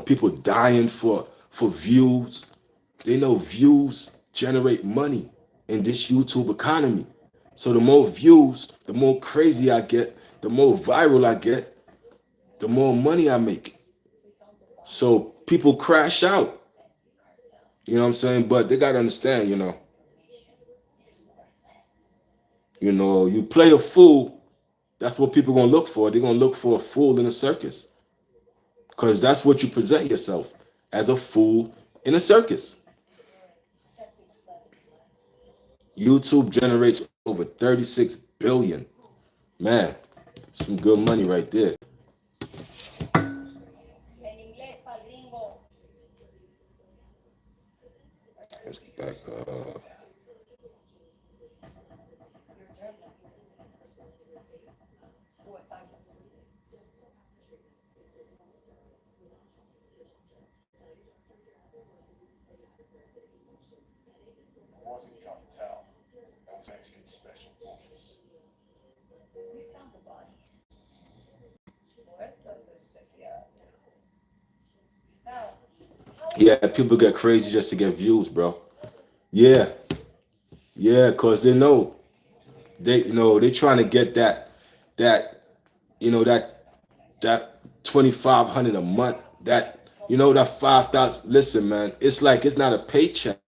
people dying for views. They know views generate money in this YouTube economy. So the more views, the more crazy I get, the more viral I get, the more money I make. So people crash out. You know what I'm saying? But they gotta understand, you play a fool, that's what people gonna look for. They're gonna look for a fool in a circus. Because that's what you present yourself as, a fool in a circus. YouTube generates over 36 billion. Man, some good money right there. Let's get back. Yeah, people get crazy just to get views, bro. Yeah, yeah, cause they know they trying to get that that 2,500 a month. That that 5,000. Listen, man, it's like it's not a paycheck.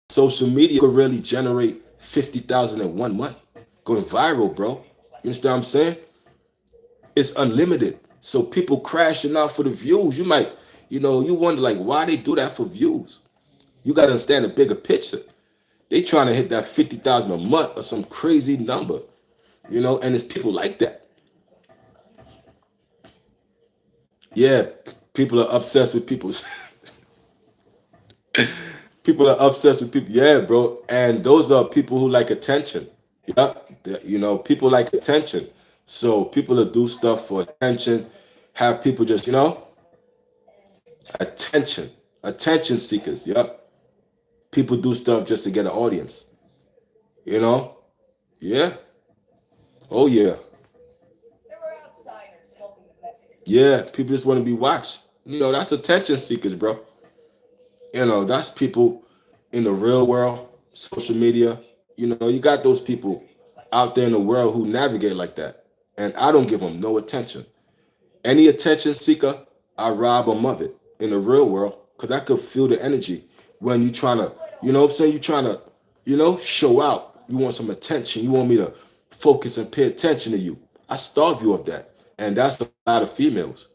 Social media could really generate 50,000 in 1 month, going viral, bro. You understand what I'm saying? It's unlimited. So people crashing out for the views. You might, you wonder like why they do that for views. You got to understand the bigger picture. They trying to hit that 50,000 a month or some crazy number, and it's people like that. Yeah, people are obsessed with people's. People are obsessed with people. Yeah, bro, and those are people who like attention. Yeah, people like attention. So people will do stuff for attention. Have people just attention, attention seekers. Yep, people do stuff just to get an audience. You know? Yeah. Oh yeah. Yeah. People just want to be watched. That's attention seekers, bro. That's people in the real world, social media. You got those people out there in the world who navigate like that. And I don't give them no attention. Any attention seeker, I rob them of it in the real world because I could feel the energy when you trying to, what I'm saying? You trying to, show out. You want some attention. You want me to focus and pay attention to you. I starve you of that. And that's a lot of females.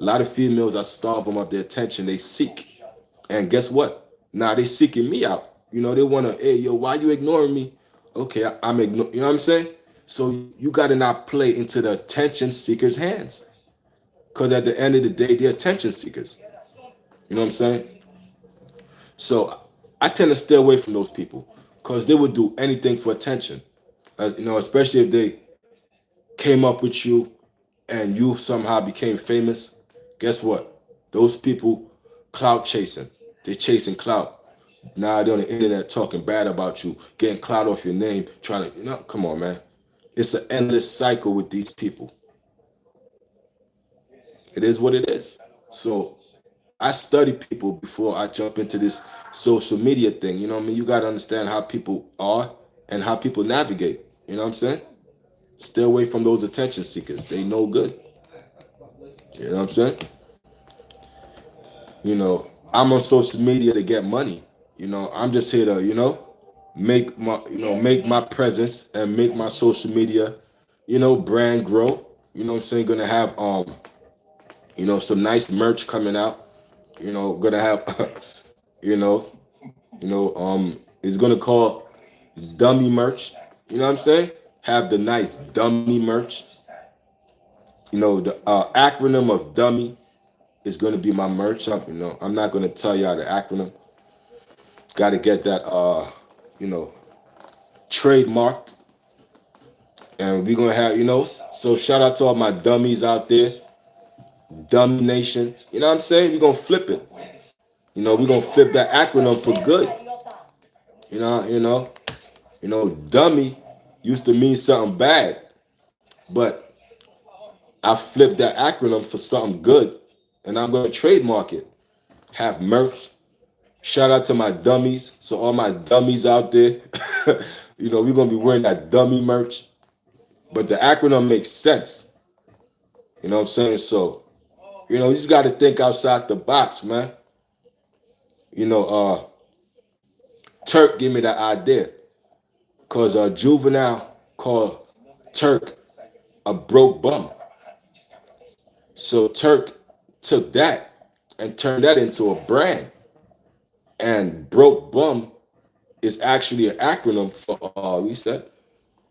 A lot of females, I starve them of their attention. They seek. And guess what? Now they seeking me out. They want to, hey, yo, why you ignoring me? Okay, I'm ignoring, you know what I'm saying? So you got to not play into the attention seeker's hands. Because at the end of the day, they're attention seekers. You know what I'm saying? So I tend to stay away from those people because they would do anything for attention. Especially if they came up with you and you somehow became famous. Guess what? Those people clout chasing. They're chasing clout. Now they're on the internet talking bad about you, getting clout off your name, trying to, come on, man. It's an endless cycle with these people. It is what it is. So I study people before I jump into this social media thing. You know what I mean? You got to understand how people are and how people navigate. You know what I'm saying? Stay away from those attention seekers. They no good. You know what I'm saying? I'm on social media to get money. I'm just here to, make my presence and make my social media, brand grow. You know what I'm saying? Gonna have some nice merch coming out. Gonna have you know, it's gonna call dummy merch. You know what I'm saying? Have the nice dummy merch. The acronym of dummy is gonna be my merch. I'm not gonna tell y'all the acronym. Got to get that you know, trademarked, and we're gonna have. So shout out to all my dummies out there, Dummy Nation. You know what I'm saying? We're gonna flip it. We're gonna flip that acronym for good. You know, you know, dummy used to mean something bad, but I flipped that acronym for something good, and I'm gonna trademark it. Have merch. Shout out to my dummies. So all my dummies out there, we're gonna be wearing that dummy merch. But the acronym makes sense. You know what I'm saying? So, you just gotta think outside the box, man. You know, Turk gave me that idea. Cause Juvenile called Turk a broke bum. So Turk took that and turned that into a brand. And broke bum is actually an acronym for we said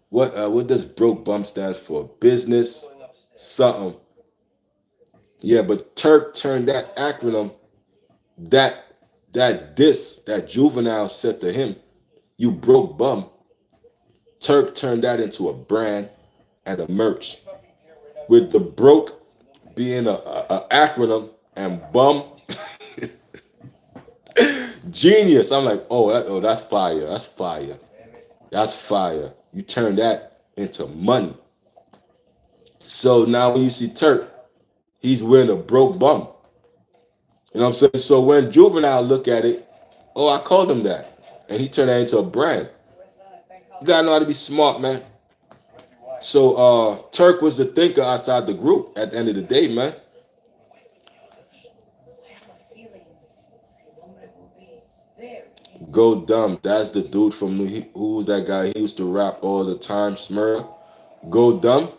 what does broke bum stands for? Business something. Yeah, but Turk turned that acronym that that Juvenile said to him, you broke bum. Turk turned that into a brand and a merch. With the broke being a acronym and bum genius. I'm like, oh, that's fire. That's fire. That's fire. You turn that into money. So now when you see Turk, he's wearing a broke bum. You know what I'm saying? So when Juvenile look at it, oh, I called him that, and he turned that into a brand. You gotta know how to be smart, man. So Turk was the thinker outside the group at the end of the day, man. Go Dumb. That's the dude from who was that guy? He used to rap all the time. Smurl. Go Dumb.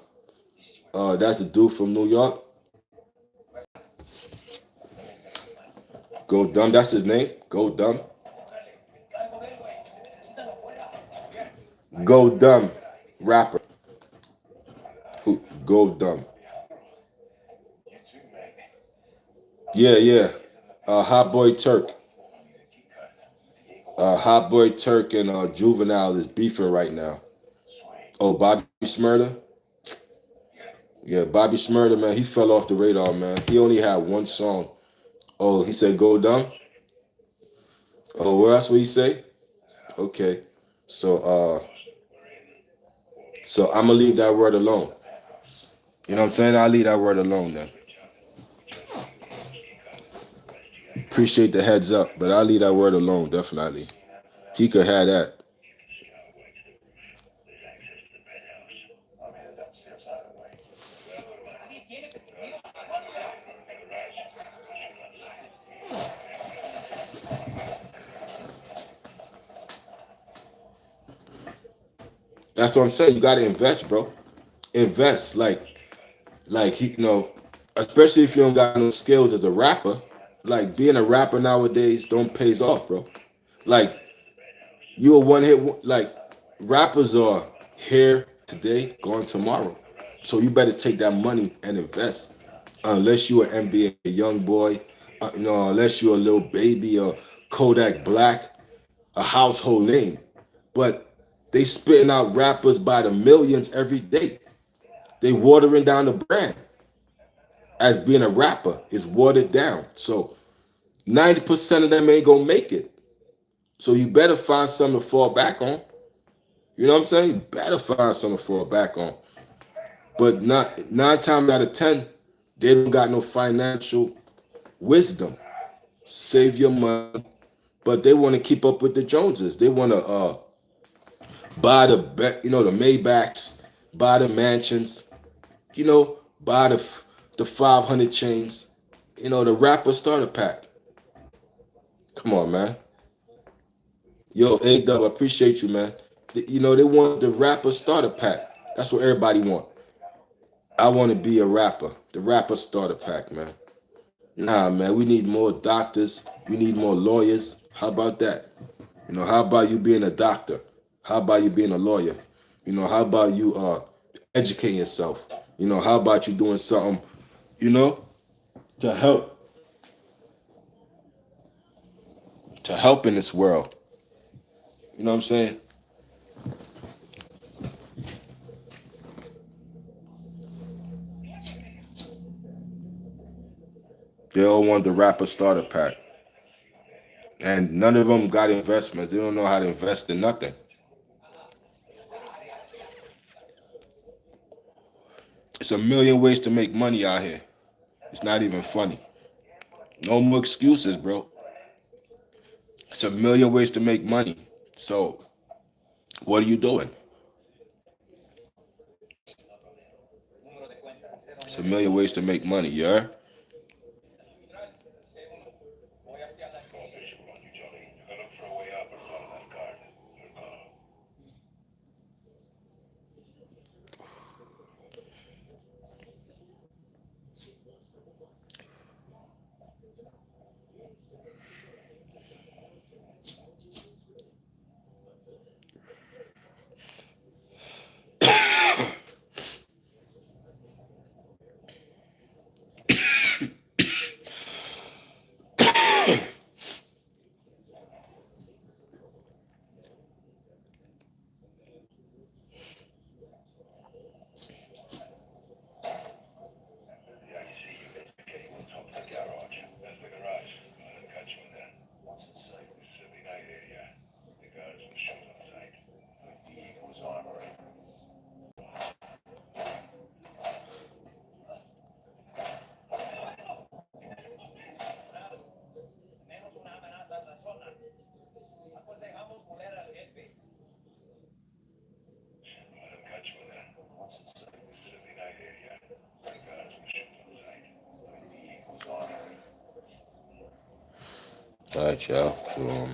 That's the dude from New York. Go Dumb. That's his name. Go Dumb. Go Dumb. Rapper. Who? Go Dumb. Yeah, yeah. Hot Boy Turk. Hot Boy Turk and Juvenile is beefing right now. Oh, Bobby Smurda. Yeah, Bobby Smurda, man, he fell off the radar, man. He only had one song. Oh, he said go dumb. Oh, what else would he say? Okay, so I'm gonna leave that word alone. You know what I'm saying? I'll leave that word alone then. Appreciate the heads up, but I'll leave that word alone, definitely. He could have that. That's what I'm saying. You gotta invest, bro. Invest, like he, especially if you don't got no skills as a rapper. Like being a rapper nowadays don't pays off, bro. Like you a one hit, like rappers are here today, gone tomorrow. So you better take that money and invest. Unless you an NBA young boy, unless you're a little baby or Kodak Black, a household name. But they spitting out rappers by the millions every day. They watering down the brand as being a rapper is watered down. So 90% of them ain't gonna make it. So you better find something to fall back on. You know what I'm saying? You better find something to fall back on. But not 9 times out of 10, they don't got no financial wisdom. Save your money, but they want to keep up with the Joneses. They want to buy the Maybachs, buy the mansions, buy the 500 chains, the rapper starter pack. Come on, man. Yo, A-Dub, I appreciate you, man. They want the rapper starter pack. That's what everybody want. I want to be a rapper. The rapper starter pack, man. Nah, man, we need more doctors. We need more lawyers. How about that? How about you being a doctor? How about you being a lawyer? How about you educating yourself? How about you doing something, you know, to help in this world? You know what I'm saying? They all want the rapper starter pack. And none of them got investments. They don't know how to invest in nothing. It's a million ways to make money out here. It's not even funny. No more excuses, bro. It's a million ways to make money. So, what are you doing? It's a million ways to make money, yeah? All right, y'all. So,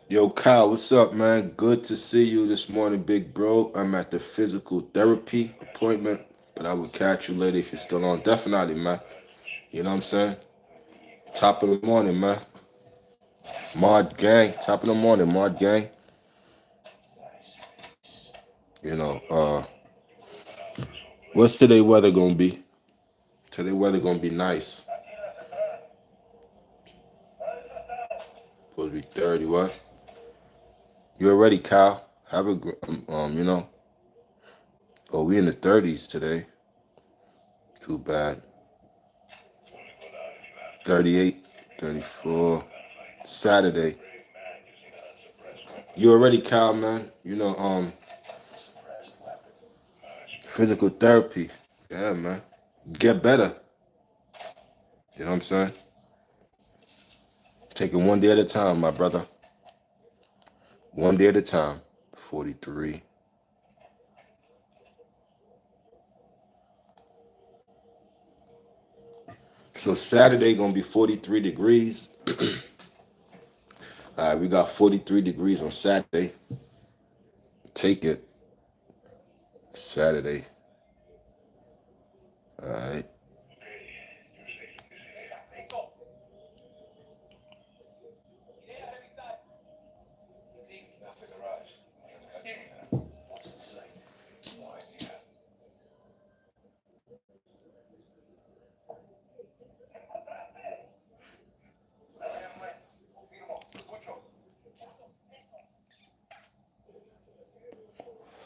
yo, Kyle, what's up, man? Good to see you this morning, big bro. I'm at the physical therapy appointment, but I will catch you later if you're still on. Definitely, man. You know what I'm saying? Top of the morning, man. Mod gang, top of the morning, Mod gang. You know, what's today weather gonna be? Today weather gonna be nice. Supposed to be 30. What? You already, Kyle? Have a you know. Oh, we in the 30s today. Too bad. 38, 34. Saturday. You already, Kyle, man. You know, physical therapy. Yeah, man. Get better. You know what I'm saying? Taking one day at a time, my brother. One day at a time. 43. So Saturday gonna be 43 degrees. All right, we got 43 degrees on Saturday. Take it. Saturday. All right.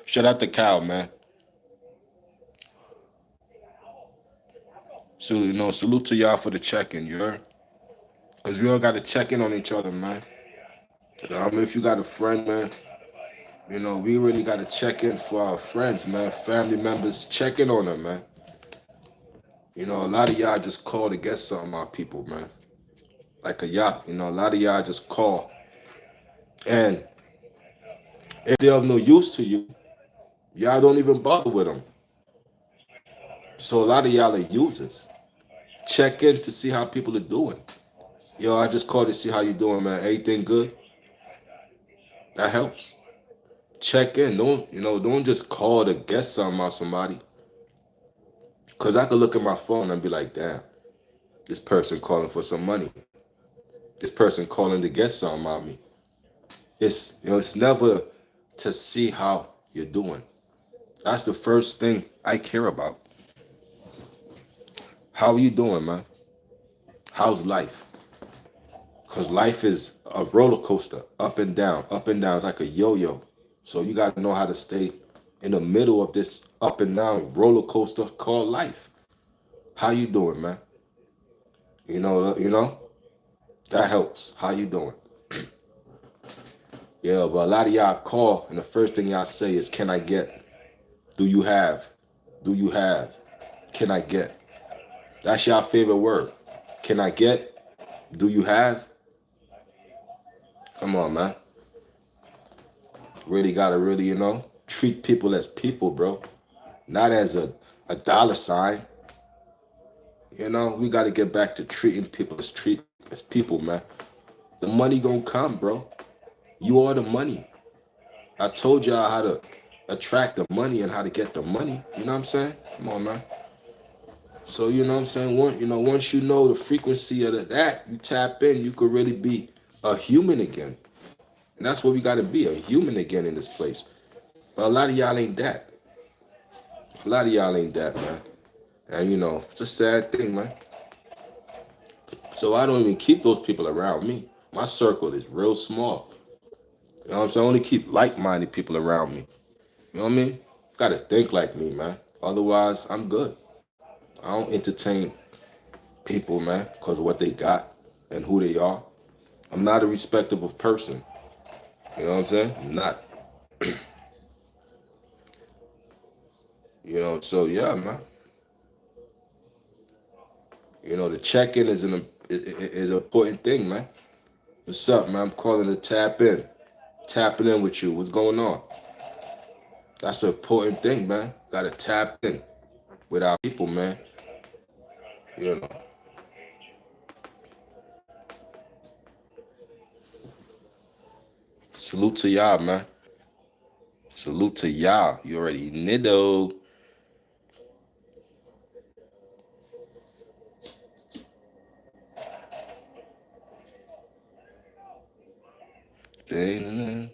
Shout out to Kyle, man. So, you know, salute to y'all for the check-in, you heard? Because we all got to check in on each other, man. I mean, if you got a friend, man, you know, we really got to check in for our friends, man. Family members, check in on them, man. You know, a lot of y'all just call to get something out of people, man. Like a yacht, you know, a lot of y'all just call. And if they're of no use to you, y'all don't even bother with them. So a lot of y'all are users. Check in to see how people are doing. Yo, I just called to see how you doing, man. Everything good? That helps. Check in. Don't just call to get something out of somebody. Cause I could look at my phone and be like, damn, this person calling for some money. This person calling to get something out of me. It's never to see how you're doing. That's the first thing I care about. How are you doing, man? How's life? Because life is a roller coaster, up and down, up and down. It's like a yo-yo. So you got to know how to stay in the middle of this up and down roller coaster called life. How you doing, man? You know, that helps. How you doing? Yeah, but a lot of y'all call, and the first thing y'all say is, "Can I get? Do you have? Do you have? Can I get?" That's your favorite word. Can I get? Do you have? Come on, man. Really gotta treat people as people, bro. Not as a dollar sign. You know, we gotta get back to treating people as people, man. The money gonna come, bro. You are the money. I told y'all how to attract the money and how to get the money. You know what I'm saying? Come on, man. So you know what I'm saying? Once you know the frequency of that, you tap in, you could really be a human again. And that's what we gotta be, a human again in this place. But a lot of y'all ain't that. A lot of y'all ain't that, man. And it's a sad thing, man. So I don't even keep those people around me. My circle is real small. You know what I'm saying? I only keep like-minded people around me. You know what I mean? Gotta think like me, man. Otherwise, I'm good. I don't entertain people, man, because of what they got and who they are. I'm not a respectable person. You know what I'm saying? I'm not. You know, so yeah, man. You know, the check-in is an important thing, man. What's up, man? I'm calling to tap in. Tapping in with you. What's going on? That's an important thing, man. Gotta tap in with our people, man. You know. Salute to y'all, man. Salute to y'all. You already know. Dang.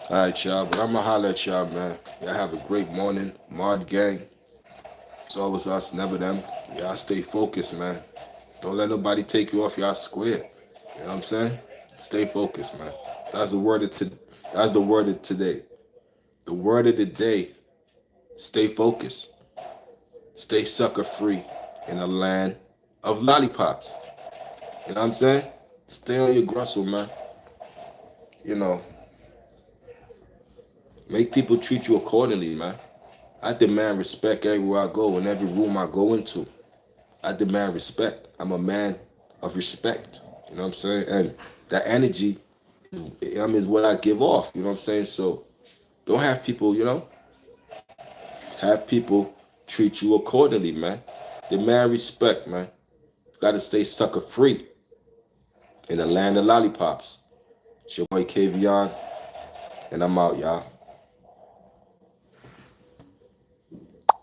All right, y'all. But I'm going to holler at y'all, man. Y'all have a great morning. Mod gang. It's always us, never them. Y'all stay focused, man. Don't let nobody take you off y'all square. You know what I'm saying? Stay focused, man. That's the word of today. The word of the day, stay focused. Stay sucker free in a land of lollipops. You know what I'm saying? Stay on your grustle, man. You know, make people treat you accordingly, man. I demand respect everywhere I go, in every room I go into. I demand respect. I'm a man of respect. You know what I'm saying? And that energy is what I give off. You know what I'm saying? So don't have people, have people treat you accordingly, man. Demand respect, man. Gotta stay sucker free in the land of lollipops. It's your boy Kavion, and I'm out, y'all.